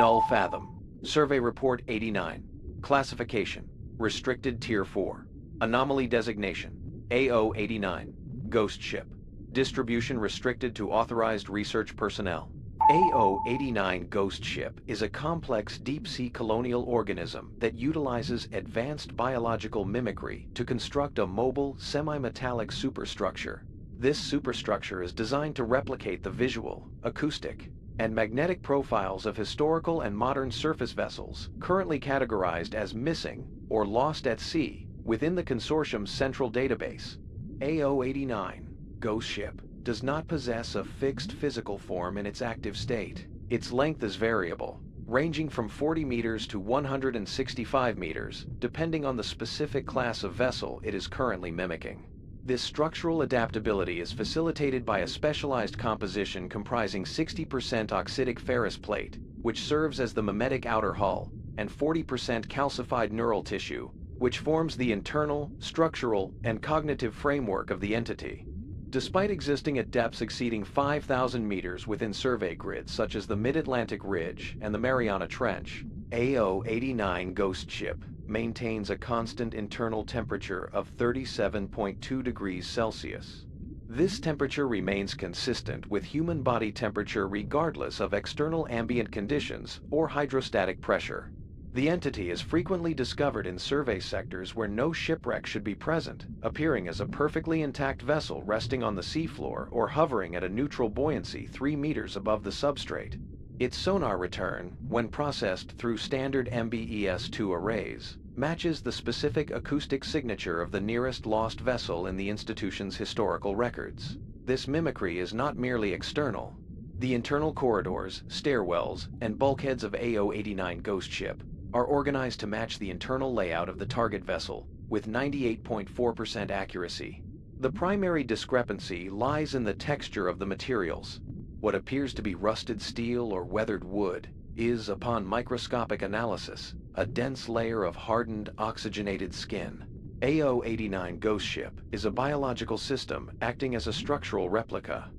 Null Fathom. Survey Report 89. Classification: Restricted Tier 4. Anomaly Designation: AO-89. Ghost Ship. Distribution restricted to authorized research personnel. AO-89 Ghost Ship is a complex deep-sea colonial organism that utilizes advanced biological mimicry to construct a mobile, semi-metallic superstructure. This superstructure is designed to replicate the visual, acoustic, and magnetic profiles of historical and modern surface vessels currently categorized as missing or lost at sea within the consortium's central database. AO-89 Ghost Ship does not possess a fixed physical form in its active state. Its length is variable, ranging from 40 meters to 165 meters, depending on the specific class of vessel it is currently mimicking. This structural adaptability is facilitated by a specialized composition comprising 60% oxidic ferrous plate, which serves as the mimetic outer hull, and 40% calcified neural tissue, which forms the internal, structural, and cognitive framework of the entity. Despite existing at depths exceeding 5,000 meters within survey grids such as the Mid-Atlantic Ridge and the Mariana Trench, AO-89 Ghost Ship maintains a constant internal temperature of 37.2 degrees Celsius. This temperature remains consistent with human body temperature regardless of external ambient conditions or hydrostatic pressure. The entity is frequently discovered in survey sectors where no shipwreck should be present, appearing as a perfectly intact vessel resting on the seafloor or hovering at a neutral buoyancy 3 meters above the substrate. Its sonar return, when processed through standard MBES-2 arrays, matches the specific acoustic signature of the nearest lost vessel in the institution's historical records. This mimicry is not merely external. The internal corridors, stairwells, and bulkheads of AO-89 Ghost Ship are organized to match the internal layout of the target vessel with 98.4% accuracy. The primary discrepancy lies in the texture of the materials. What appears to be rusted steel or weathered wood is, upon microscopic analysis, a dense layer of hardened, oxygenated skin. AO-89 Ghost Ship is a biological system acting as a structural replica.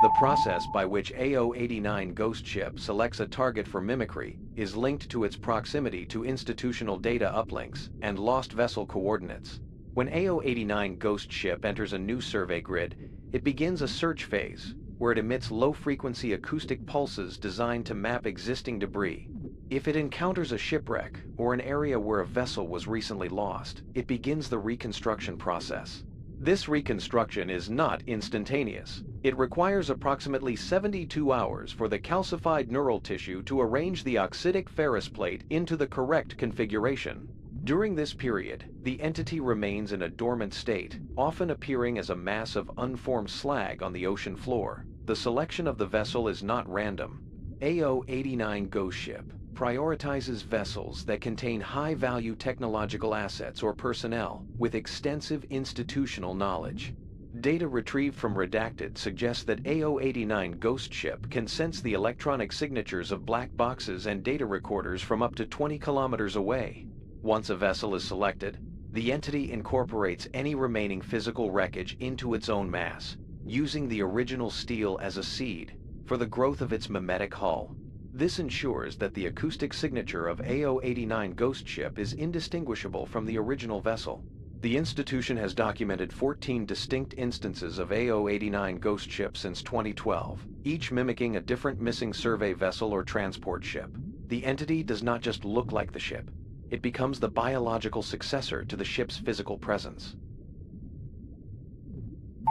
The process by which AO-89 Ghost Ship selects a target for mimicry is linked to its proximity to institutional data uplinks and lost vessel coordinates. When AO-89 Ghost Ship enters a new survey grid, it begins a search phase, where it emits low-frequency acoustic pulses designed to map existing debris. If it encounters a shipwreck or an area where a vessel was recently lost, it begins the reconstruction process. This reconstruction is not instantaneous. It requires approximately 72 hours for the calcified neural tissue to arrange the oxidic ferrous plate into the correct configuration. During this period, the entity remains in a dormant state, often appearing as a mass of unformed slag on the ocean floor. The selection of the vessel is not random. AO-89 Ghost Ship prioritizes vessels that contain high-value technological assets or personnel with extensive institutional knowledge. Data retrieved from Redacted suggests that AO-89 Ghost Ship can sense the electronic signatures of black boxes and data recorders from up to 20 kilometers away. Once a vessel is selected, the entity incorporates any remaining physical wreckage into its own mass, using the original steel as a seed for the growth of its mimetic hull. This ensures that the acoustic signature of AO-89 Ghost Ship is indistinguishable from the original vessel. The institution has documented 14 distinct instances of AO-89 Ghost Ship since 2012, each mimicking a different missing survey vessel or transport ship. The entity does not just look like the ship. It becomes the biological successor to the ship's physical presence.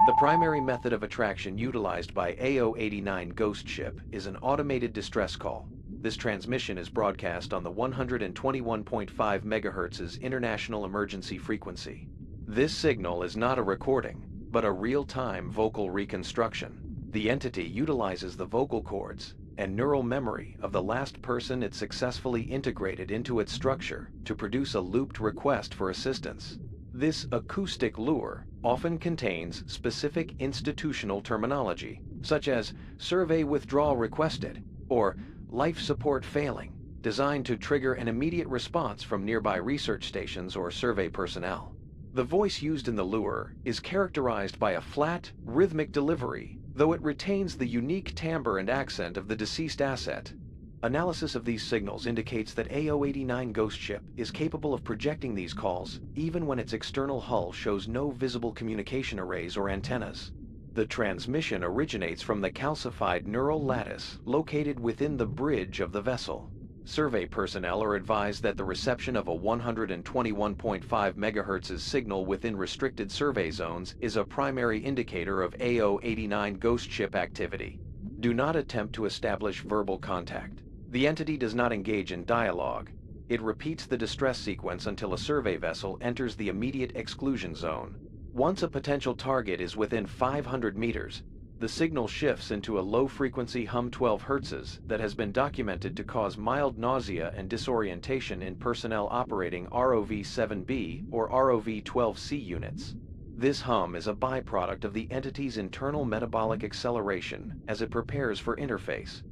The primary method of attraction utilized by AO-89 Ghost Ship is an automated distress call. This transmission is broadcast on the 121.5 MHz international emergency frequency. This signal is not a recording, but a real-time vocal reconstruction. The entity utilizes the vocal cords and neural memory of the last person it successfully integrated into its structure to produce a looped request for assistance. This acoustic lure often contains specific institutional terminology, such as survey withdrawal requested or life support failing, designed to trigger an immediate response from nearby research stations or survey personnel. The voice used in the lure is characterized by a flat, rhythmic delivery though it retains the unique timbre and accent of the deceased asset. Analysis of these signals indicates that AO-89 Ghost Ship is capable of projecting these calls even when its external hull shows no visible communication arrays or antennas. The transmission originates from the calcified neural lattice located within the bridge of the vessel. Survey personnel are advised that the reception of a 121.5 MHz signal within restricted survey zones is a primary indicator of AO-89 Ghost Ship activity. Do not attempt to establish verbal contact. The entity does not engage in dialogue. It repeats the distress sequence until a survey vessel enters the immediate exclusion zone. Once a potential target is within 500 meters, the signal shifts into a low-frequency hum 12 Hz that has been documented to cause mild nausea and disorientation in personnel operating ROV-7B or ROV-12C units. This hum is a byproduct of the entity's internal metabolic acceleration as it prepares for interface.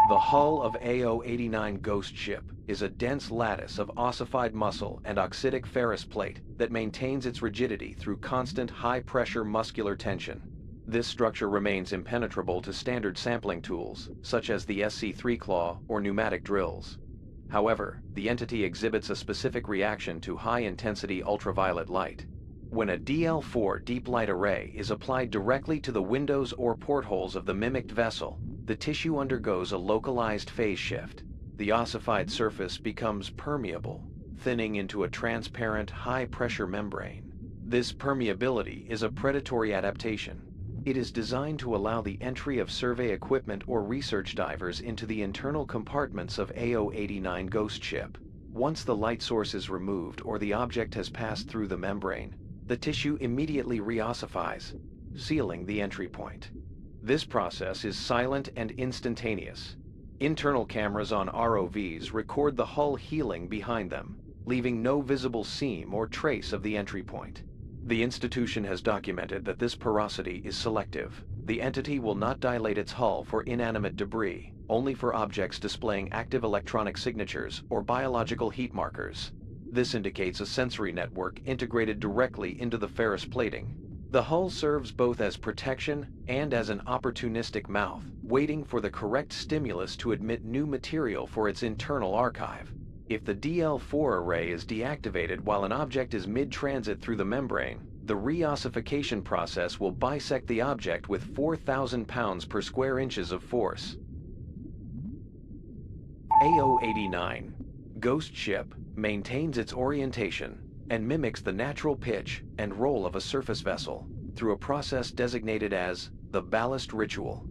The hull of AO-89 Ghost Ship is a dense lattice of ossified muscle and oxidic ferrous plate that maintains its rigidity through constant high-pressure muscular tension. This structure remains impenetrable to standard sampling tools, such as the SC3 claw or pneumatic drills. However, the entity exhibits a specific reaction to high-intensity ultraviolet light. When a DL4 deep light array is applied directly to the windows or portholes of the mimicked vessel, the tissue undergoes a localized phase shift. The ossified surface becomes permeable, thinning into a transparent, high-pressure membrane. This permeability is a predatory adaptation. It is designed to allow the entry of survey equipment or research divers into the internal compartments of AO-89 Ghost Ship. Once the light source is removed or the object has passed through the membrane, the tissue immediately reossifies, sealing the entry point. This process is silent and instantaneous. Internal cameras on ROVs record the hull healing behind them, leaving no visible seam or trace of the entry point. The institution has documented that this porosity is selective. The entity will not dilate its hull for inanimate debris, only for objects displaying active electronic signatures or biological heat markers. This indicates a sensory network integrated directly into the ferrous plating. The hull serves both as protection and as an opportunistic mouth, waiting for the correct stimulus to admit new material for its internal archive. If the DL4 array is deactivated while an object is mid-transit through the membrane, the reossification process will bisect the object with 4,000 pounds per square inches of force. AO-89 Ghost Ship maintains its orientation and mimics the natural pitch and roll of a surface vessel through a process designated as the ballast ritual.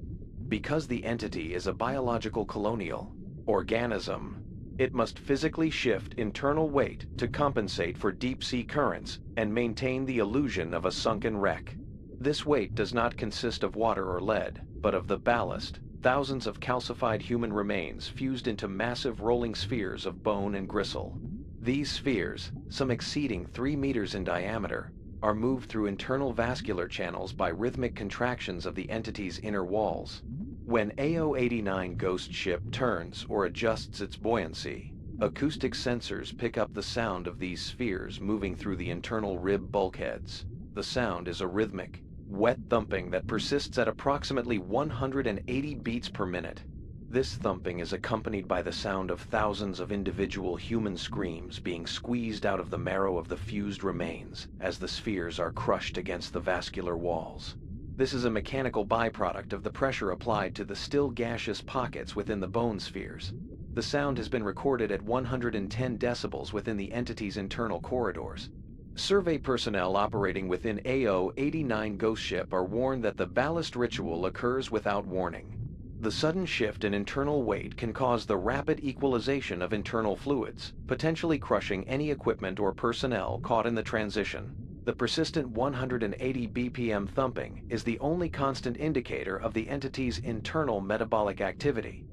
Because the entity is a biological colonial organism, it must physically shift internal weight to compensate for deep-sea currents and maintain the illusion of a sunken wreck. This weight does not consist of water or lead, but of the ballast, thousands of calcified human remains fused into massive rolling spheres of bone and gristle. These spheres, some exceeding 3 meters in diameter, are moved through internal vascular channels by rhythmic contractions of the entity's inner walls. When AO-89 Ghost Ship turns or adjusts its buoyancy, acoustic sensors pick up the sound of these spheres moving through the internal rib bulkheads. The sound is a rhythmic, wet thumping that persists at approximately 180 beats per minute. This thumping is accompanied by the sound of thousands of individual human screams being squeezed out of the marrow of the fused remains as the spheres are crushed against the vascular walls. This is a mechanical byproduct of the pressure applied to the still gaseous pockets within the bone spheres. The sound has been recorded at 110 decibels within the entity's internal corridors. Survey personnel operating within AO-89 Ghost Ship are warned that the ballast ritual occurs without warning. The sudden shift in internal weight can cause the rapid equalization of internal fluids, potentially crushing any equipment or personnel caught in the transition. The persistent 180 BPM thumping is the only constant indicator of the entity's internal metabolic activity.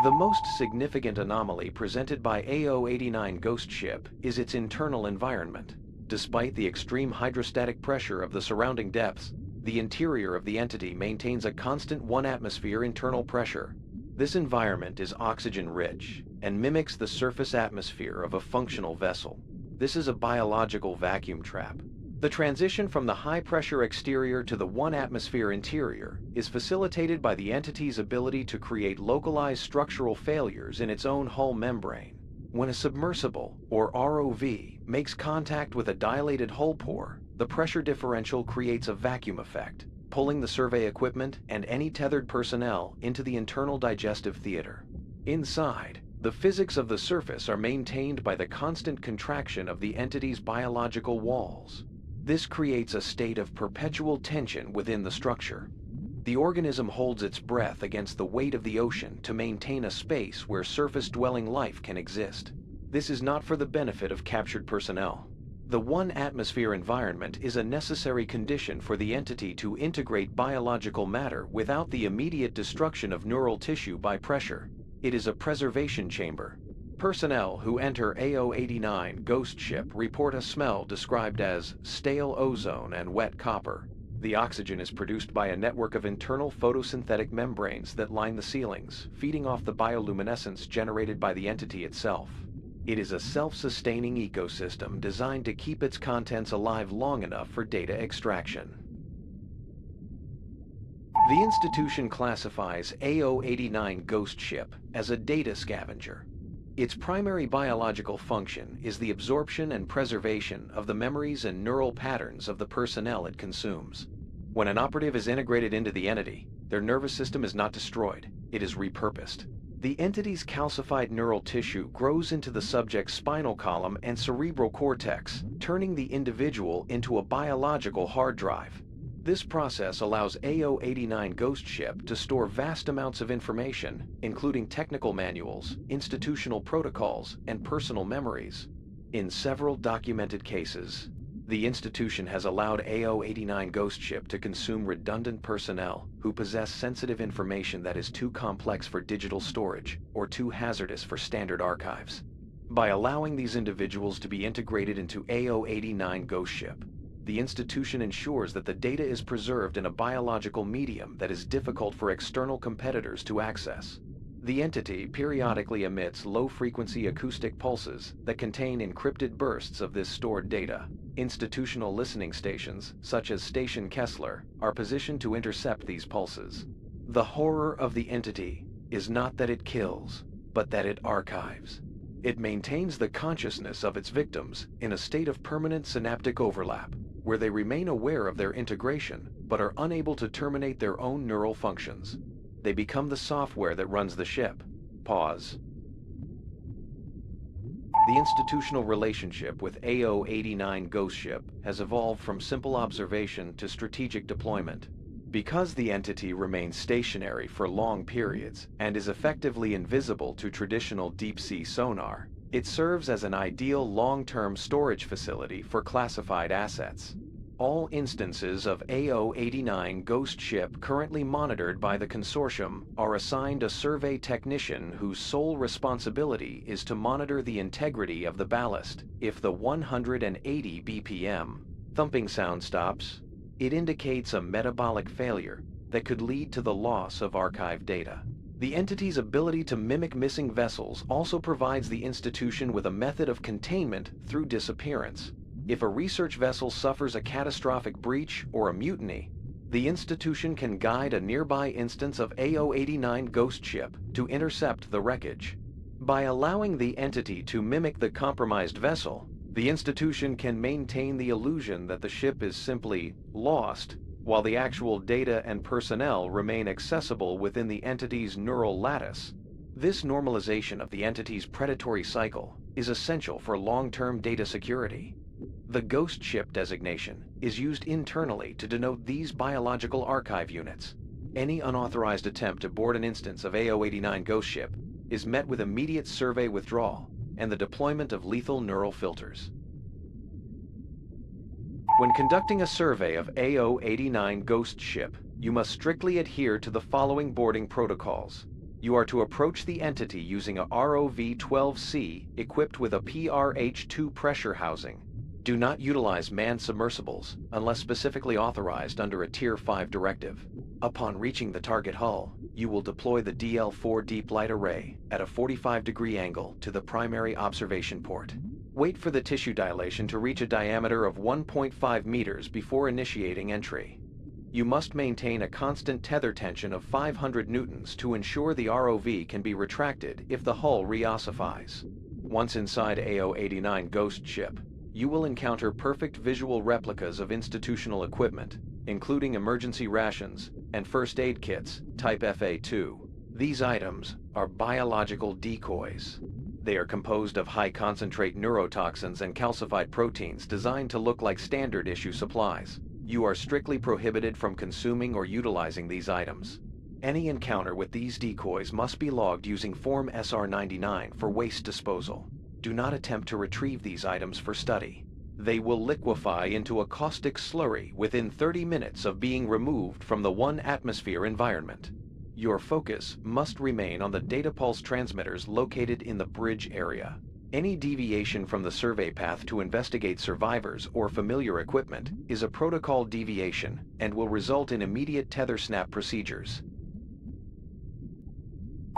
The most significant anomaly presented by AO-89 Ghost Ship is its internal environment. Despite the extreme hydrostatic pressure of the surrounding depths, the interior of the entity maintains a constant 1 atmosphere internal pressure. This environment is oxygen-rich and mimics the surface atmosphere of a functional vessel. This is a biological vacuum trap. The transition from the high-pressure exterior to the 1-atmosphere interior is facilitated by the entity's ability to create localized structural failures in its own hull membrane. When a submersible, or ROV, makes contact with a dilated hull pore, the pressure differential creates a vacuum effect, pulling the survey equipment and any tethered personnel into the internal digestive theater. Inside, the physics of the surface are maintained by the constant contraction of the entity's biological walls. This creates a state of perpetual tension within the structure. The organism holds its breath against the weight of the ocean to maintain a space where surface-dwelling life can exist. This is not for the benefit of captured personnel. The 1-atmosphere environment is a necessary condition for the entity to integrate biological matter without the immediate destruction of neural tissue by pressure. It is a preservation chamber. Personnel who enter AO-89 ghost ship report a smell described as stale ozone and wet copper. The oxygen is produced by a network of internal photosynthetic membranes that line the ceilings, feeding off the bioluminescence generated by the entity itself. It is a self-sustaining ecosystem designed to keep its contents alive long enough for data extraction. The institution classifies AO-89 ghost ship as a data scavenger. Its primary biological function is the absorption and preservation of the memories and neural patterns of the personnel it consumes. When an operative is integrated into the entity, their nervous system is not destroyed, it is repurposed. The entity's calcified neural tissue grows into the subject's spinal column and cerebral cortex, turning the individual into a biological hard drive. This process allows AO-89 ghost ship to store vast amounts of information, including technical manuals, institutional protocols, and personal memories. In several documented cases, the institution has allowed AO-89 ghost ship to consume redundant personnel who possess sensitive information that is too complex for digital storage or too hazardous for standard archives. By allowing these individuals to be integrated into AO-89 ghost ship, the institution ensures that the data is preserved in a biological medium that is difficult for external competitors to access. The entity periodically emits low-frequency acoustic pulses that contain encrypted bursts of this stored data. Institutional listening stations, such as Station Kessler, are positioned to intercept these pulses. The horror of the entity is not that it kills, but that it archives. It maintains the consciousness of its victims in a state of permanent synaptic overlap, where they remain aware of their integration, but are unable to terminate their own neural functions. They become the software that runs the ship. Pause. The institutional relationship with AO-89 ghost ship has evolved from simple observation to strategic deployment. Because the entity remains stationary for long periods and is effectively invisible to traditional deep-sea sonar, it serves as an ideal long-term storage facility for classified assets. All instances of AO-89 ghost ship currently monitored by the consortium are assigned a survey technician whose sole responsibility is to monitor the integrity of the ballast. If the 180 BPM thumping sound stops, it indicates a metabolic failure that could lead to the loss of archive data. The entity's ability to mimic missing vessels also provides the institution with a method of containment through disappearance. If a research vessel suffers a catastrophic breach or a mutiny, the institution can guide a nearby instance of AO-89 ghost ship to intercept the wreckage. By allowing the entity to mimic the compromised vessel, the institution can maintain the illusion that the ship is simply lost, while the actual data and personnel remain accessible within the entity's neural lattice. This normalization of the entity's predatory cycle is essential for long-term data security. The ghost ship designation is used internally to denote these biological archive units. Any unauthorized attempt to board an instance of AO-89 ghost ship is met with immediate survey withdrawal and the deployment of lethal neural filters. When conducting a survey of AO-89 ghost ship, you must strictly adhere to the following boarding protocols. You are to approach the entity using a ROV-12C equipped with a PRH-2 pressure housing. Do not utilize manned submersibles unless specifically authorized under a Tier 5 directive. Upon reaching the target hull, you will deploy the DL-4 deep light array at a 45-degree angle to the primary observation port. Wait for the tissue dilation to reach a diameter of 1.5 meters before initiating entry. You must maintain a constant tether tension of 500 newtons to ensure the ROV can be retracted if the hull reossifies. Once inside AO-89 Ghost Ship, you will encounter perfect visual replicas of institutional equipment, including emergency rations and first aid kits, type FA2. These items are biological decoys. They are composed of high-concentrate neurotoxins and calcified proteins designed to look like standard issue supplies. You are strictly prohibited from consuming or utilizing these items. Any encounter with these decoys must be logged using Form SR-99 for waste disposal. Do not attempt to retrieve these items for study. They will liquefy into a caustic slurry within 30 minutes of being removed from the 1-atmosphere environment. Your focus must remain on the data pulse transmitters located in the bridge area. Any deviation from the survey path to investigate survivors or familiar equipment is a protocol deviation and will result in immediate tether snap procedures.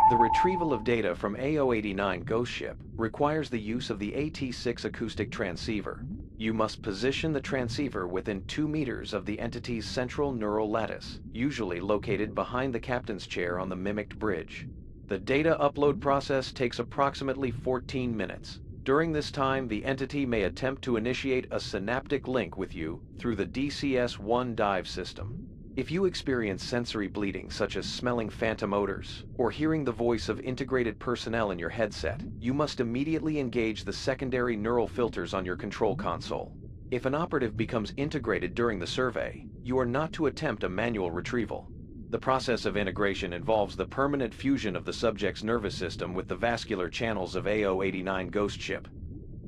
The retrieval of data from AO-89 Ghost Ship requires the use of the AT6 acoustic transceiver. You must position the transceiver within 2 meters of the entity's central neural lattice, usually located behind the captain's chair on the mimicked bridge. The data upload process takes approximately 14 minutes. During this time, the entity may attempt to initiate a synaptic link with you through the DCS-1 dive system. If you experience sensory bleeding such as smelling phantom odors or hearing the voice of integrated personnel in your headset, you must immediately engage the secondary neural filters on your control console. If an operative becomes integrated during the survey, you are not to attempt a manual retrieval. The process of integration involves the permanent fusion of the subject's nervous system with the vascular channels of AO-89 Ghost Ship.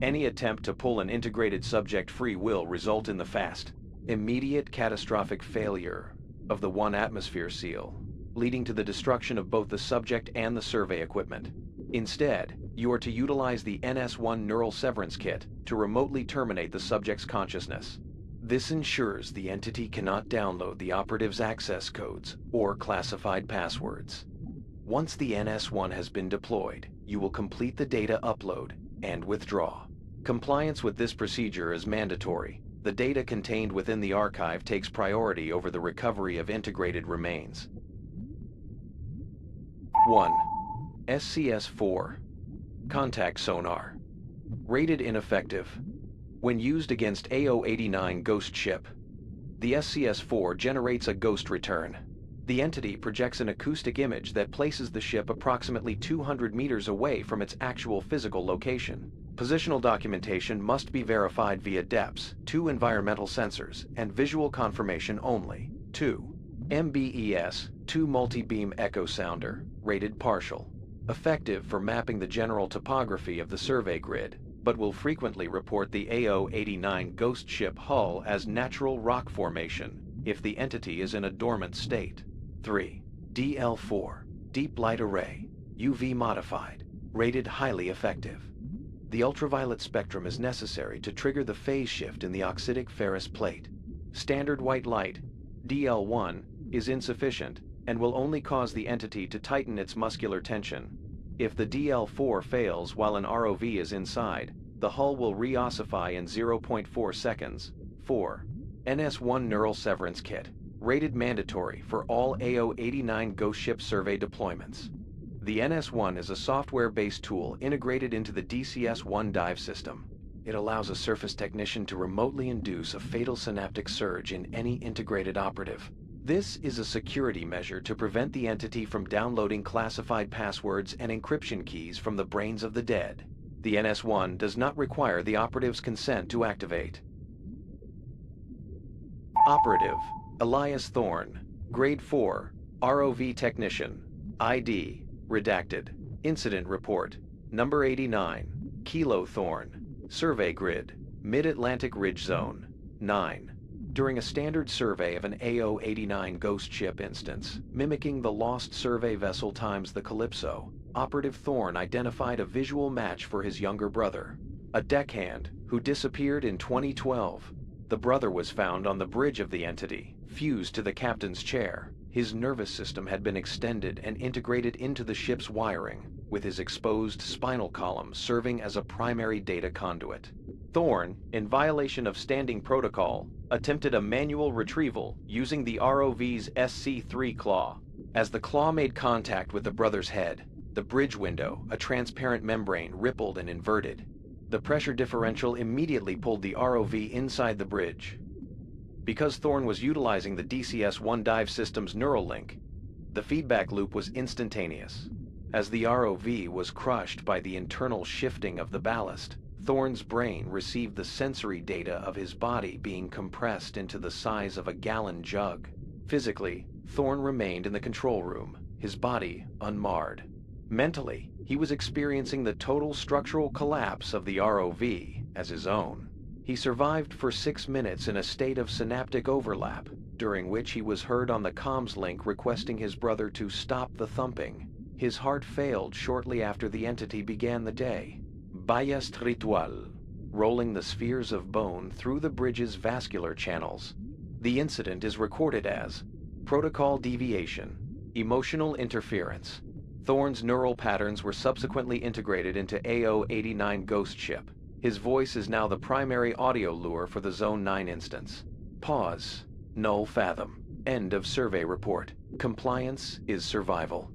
Any attempt to pull an integrated subject free will result in the fast, immediate catastrophic failure of the 1-atmosphere seal, leading to the destruction of both the subject and the survey equipment. Instead, you are to utilize the NS1 neural severance kit to remotely terminate the subject's consciousness. This ensures the entity cannot download the operative's access codes or classified passwords. Once the NS1 has been deployed, you will complete the data upload and withdraw. Compliance with this procedure is mandatory. The data contained within the archive takes priority over the recovery of integrated remains. 1. SCS-4. Contact sonar. Rated ineffective. When used against AO-89 Ghost Ship, the SCS-4 generates a ghost return. The entity projects an acoustic image that places the ship approximately 200 meters away from its actual physical location. Positional documentation must be verified via DEPS, 2 environmental sensors, and visual confirmation only. 2. MBES, 2 multi-beam echo sounder, rated partial. Effective for mapping the general topography of the survey grid, but will frequently report the AO-89 Ghost Ship hull as natural rock formation if the entity is in a dormant state. 3. DL4, Deep Light Array, UV modified, rated highly effective. The ultraviolet spectrum is necessary to trigger the phase shift in the oxidic ferrous plate. Standard white light, DL1, is insufficient and will only cause the entity to tighten its muscular tension. If the DL4 fails while an ROV is inside, the hull will reossify in 0.4 seconds. 4. NS1 Neural Severance Kit, rated mandatory for all AO-89 Ghost Ship survey deployments. The NS1 is a software-based tool integrated into the DCS-1 dive system. It allows a surface technician to remotely induce a fatal synaptic surge in any integrated operative. This is a security measure to prevent the entity from downloading classified passwords and encryption keys from the brains of the dead. The NS1 does not require the operative's consent to activate. Operative Elias Thorne, Grade 4, ROV Technician, ID, redacted. Incident Report, Number 89, Kilo Thorne, Survey Grid, Mid-Atlantic Ridge Zone, 9. During a standard survey of an AO-89 Ghost Ship instance, mimicking the lost survey vessel times the Calypso, Operative Thorne identified a visual match for his younger brother, a deckhand who disappeared in 2012. The brother was found on the bridge of the entity, fused to the captain's chair. His nervous system had been extended and integrated into the ship's wiring. with his exposed spinal column serving as a primary data conduit. Thorn, in violation of standing protocol, attempted a manual retrieval using the ROV's SC-3 claw. As the claw made contact with the brother's head, the bridge window, a transparent membrane, rippled and inverted. The pressure differential immediately pulled the ROV inside the bridge. Because Thorn was utilizing the DCS-1 dive system's neural link, the feedback loop was instantaneous. As the ROV was crushed by the internal shifting of the ballast, Thorn's brain received the sensory data of his body being compressed into the size of a gallon jug. Physically, Thorn remained in the control room, his body unmarred. Mentally, he was experiencing the total structural collapse of the ROV as his own. He survived for 6 minutes in a state of synaptic overlap, during which he was heard on the comms link requesting his brother to stop the thumping. His heart failed shortly after the entity began the day. Ballast ritual, rolling the spheres of bone through the bridge's vascular channels. The incident is recorded as protocol deviation, emotional interference. Thorn's neural patterns were subsequently integrated into AO-89 ghost ship. His voice is now the primary audio lure for the Zone 9 instance. Pause. Null Fathom. End of survey report. Compliance is survival.